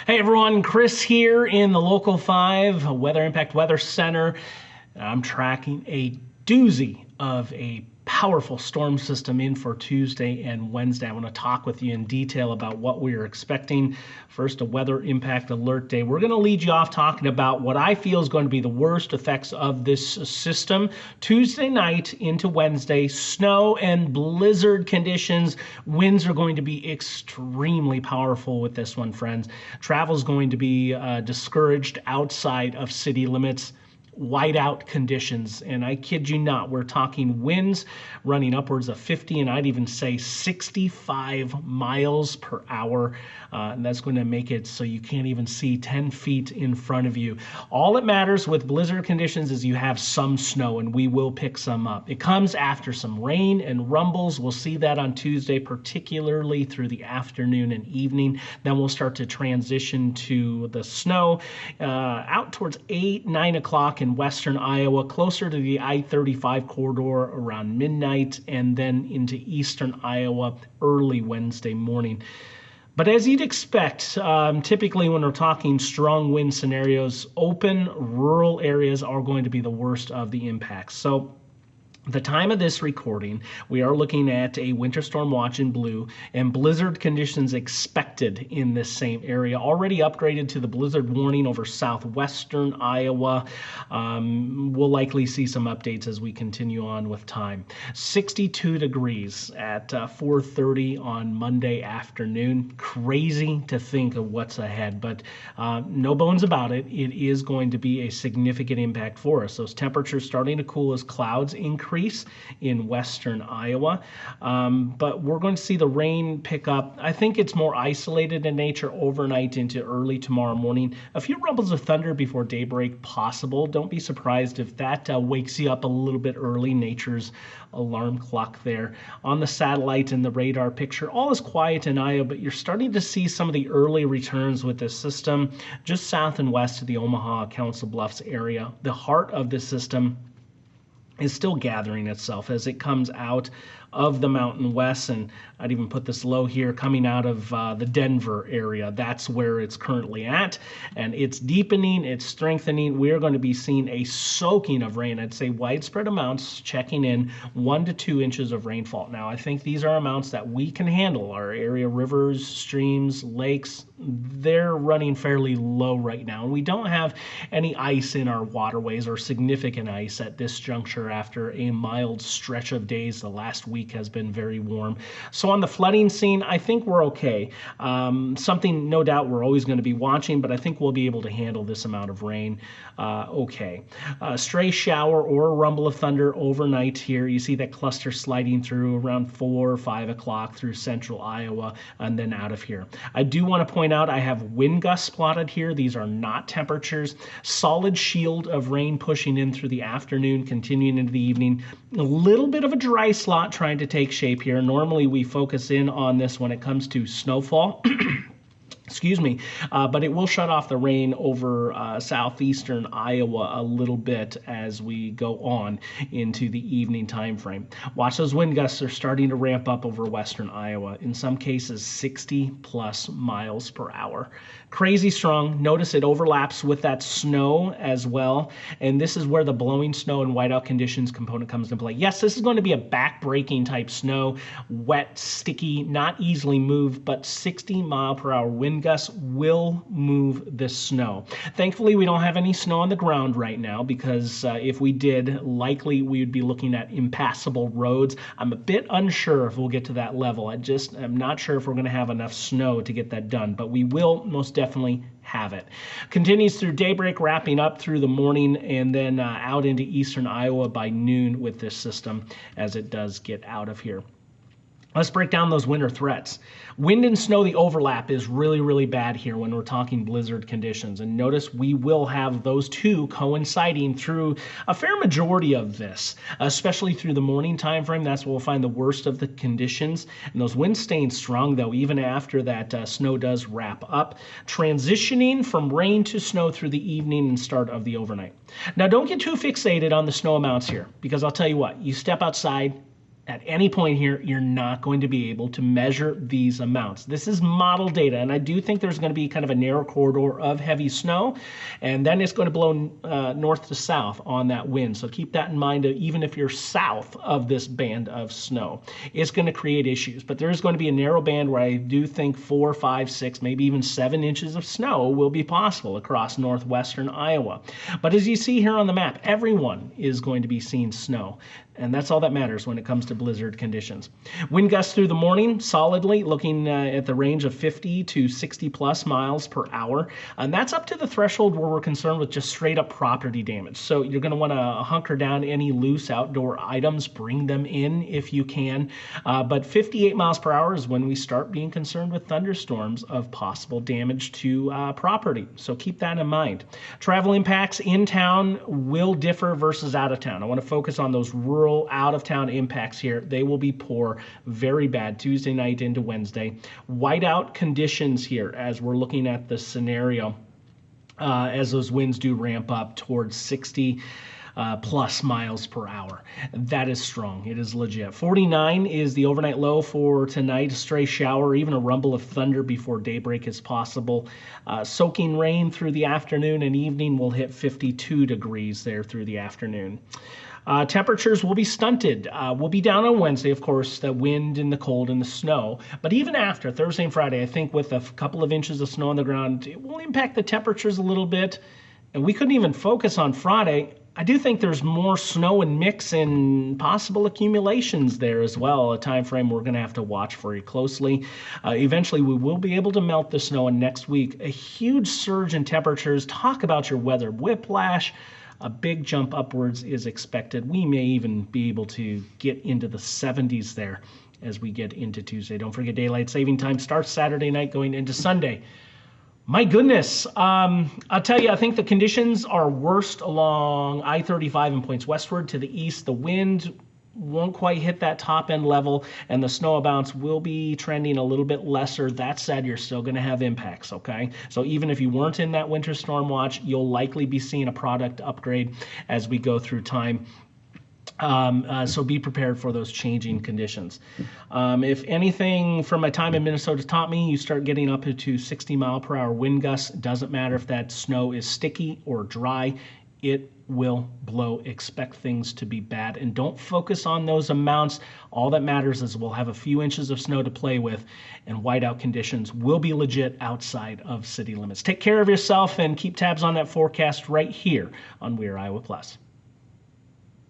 Hey everyone, Chris here in the Local 5 Weather Impact Weather Center. I'm tracking a doozy of a powerful storm system in for Tuesday and Wednesday. I want to talk with you in detail about what we are expecting. First, a weather impact alert day. We're going to lead you off talking about what I feel is going to be the worst effects of this system. Tuesday night into Wednesday, snow and blizzard conditions. Winds are going to be extremely powerful with this one, friends. Travel is going to be discouraged outside of city limits. Whiteout conditions, and I kid you not, we're talking winds running upwards of 50 and I'd even say 65 miles per hour, and that's going to make it so you can't even see 10 feet in front of you. All that matters with blizzard conditions is you have some snow, and we will pick some up. It comes after some rain and rumbles. We'll see that on Tuesday, particularly through the afternoon and evening. Then we'll start to transition to the snow out towards 8, 9 o'clock in western Iowa, closer to the I-35 corridor around midnight, and then into eastern Iowa early Wednesday morning. But as you'd expect, typically when we're talking strong wind scenarios, open rural areas are going to be the worst of the impacts. So the time of this recording, we are looking at a winter storm watch in blue and blizzard conditions expected in this same area. Already upgraded to the blizzard warning over southwestern Iowa. We'll likely see some updates as we continue on with time. 62 degrees at 4:30 on Monday afternoon. Crazy to think of what's ahead, but no bones about it. It is going to be a significant impact for us. Those temperatures starting to cool as clouds increase in western Iowa, but we're going to see the rain pick up. I think it's more isolated in nature overnight into early tomorrow morning. A few rumbles of thunder before daybreak possible. Don't be surprised if that wakes you up a little bit early. Nature's alarm clock there. On the satellite and the radar picture, all is quiet in Iowa, but you're starting to see some of the early returns with this system just south and west of the Omaha, Council Bluffs area. The heart of the system is still gathering itself as it comes out of the Mountain West, and I'd even put this low here, coming out of the Denver area. That's where it's currently at, and it's deepening, it's strengthening. We're going to be seeing a soaking of rain. I'd say widespread amounts, checking in 1 to 2 inches of rainfall. Now, I think these are amounts that we can handle. Our area rivers, streams, lakes, they're running fairly low right now, and we don't have any ice in our waterways or significant ice at this juncture after a mild stretch of days. The last week has been very warm. So on the flooding scene, I think we're okay. Something no doubt we're always going to be watching, but I think we'll be able to handle this amount of rain okay. Stray shower or a rumble of thunder overnight here. You see that cluster sliding through around 4 or 5 o'clock through central Iowa and then out of here. I do want to point out I have wind gusts plotted here. These are not temperatures. Solid shield of rain pushing in through the afternoon, continuing into the evening. A little bit of a dry slot trying to take shape here. Normally we focus in on this when it comes to snowfall. Excuse me, but it will shut off the rain over southeastern Iowa a little bit as we go on into the evening time frame. Watch those wind gusts are starting to ramp up over western Iowa, in some cases 60 plus miles per hour. Crazy strong. Notice it overlaps with that snow as well, and this is where the blowing snow and whiteout conditions component comes into play. Yes, this is going to be a back-breaking type snow, wet, sticky, not easily moved, but 60 mile per hour wind gusts will move this snow. Thankfully, we don't have any snow on the ground right now, because if we did, likely we would be looking at impassable roads. I'm a bit unsure if we'll get to that level. I'm not sure if we're going to have enough snow to get that done, but we will most definitely have it. Continues through daybreak, wrapping up through the morning, and then out into eastern Iowa by noon with this system as it does get out of here. Let's break down those winter threats. Wind and snow, the overlap is really, really bad here when we're talking blizzard conditions. And notice we will have those two coinciding through a fair majority of this, especially through the morning time frame. That's where we'll find the worst of the conditions. And those winds staying strong, though, even after that snow does wrap up, transitioning from rain to snow through the evening and start of the overnight. Now, don't get too fixated on the snow amounts here, because I'll tell you what, you step outside, at any point here, you're not going to be able to measure these amounts. This is model data, and I do think there's going to be kind of a narrow corridor of heavy snow, and then it's going to blow north to south on that wind. So keep that in mind, even if you're south of this band of snow. It's going to create issues, but there is going to be a narrow band where I do think 4, 5, 6, maybe even 7 inches of snow will be possible across northwestern Iowa. But as you see here on the map, everyone is going to be seeing snow. And that's all that matters when it comes to blizzard conditions. Wind gusts through the morning, solidly looking at the range of 50 to 60 plus miles per hour. And that's up to the threshold where we're concerned with just straight up property damage. So you're going to want to hunker down any loose outdoor items, bring them in if you can. But 58 miles per hour is when we start being concerned with thunderstorms of possible damage to property. So keep that in mind. Travel impacts in town will differ versus out of town. I want to focus on those rural out-of-town impacts here. They will be poor, very bad, Tuesday night into Wednesday. Whiteout conditions here as we're looking at the scenario as those winds do ramp up towards 60 plus miles per hour. That is strong. It is legit. 49 is the overnight low for tonight. A stray shower, even a rumble of thunder before daybreak is possible. Soaking rain through the afternoon and evening will hit 52 degrees there through the afternoon. Temperatures will be stunted. We'll be down on Wednesday, of course, the wind and the cold and the snow. But even after Thursday and Friday, I think with a couple of inches of snow on the ground, it will impact the temperatures a little bit. And we couldn't even focus on Friday. I do think there's more snow and mix and possible accumulations there as well, a time frame we're going to have to watch very closely. Eventually, we will be able to melt the snow, and next week, a huge surge in temperatures. Talk about your weather whiplash. A big jump upwards is expected. We may even be able to get into the 70s there as we get into Tuesday. Don't forget daylight saving time starts Saturday night going into Sunday. My goodness, I'll tell you, I think the conditions are worst along I-35 and points westward to the east. The wind won't quite hit that top end level, and the snow amounts will be trending a little bit lesser. That said, you're still going to have impacts, okay? So even if you weren't in that winter storm watch, you'll likely be seeing a product upgrade as we go through time. So be prepared for those changing conditions. If anything from my time in Minnesota taught me, you start getting up to 60 mile per hour wind gusts. It doesn't matter if that snow is sticky or dry. It will blow. Expect things to be bad. And don't focus on those amounts. All that matters is we'll have a few inches of snow to play with, and whiteout conditions will be legit outside of city limits. Take care of yourself and keep tabs on that forecast right here on We Are Iowa Plus.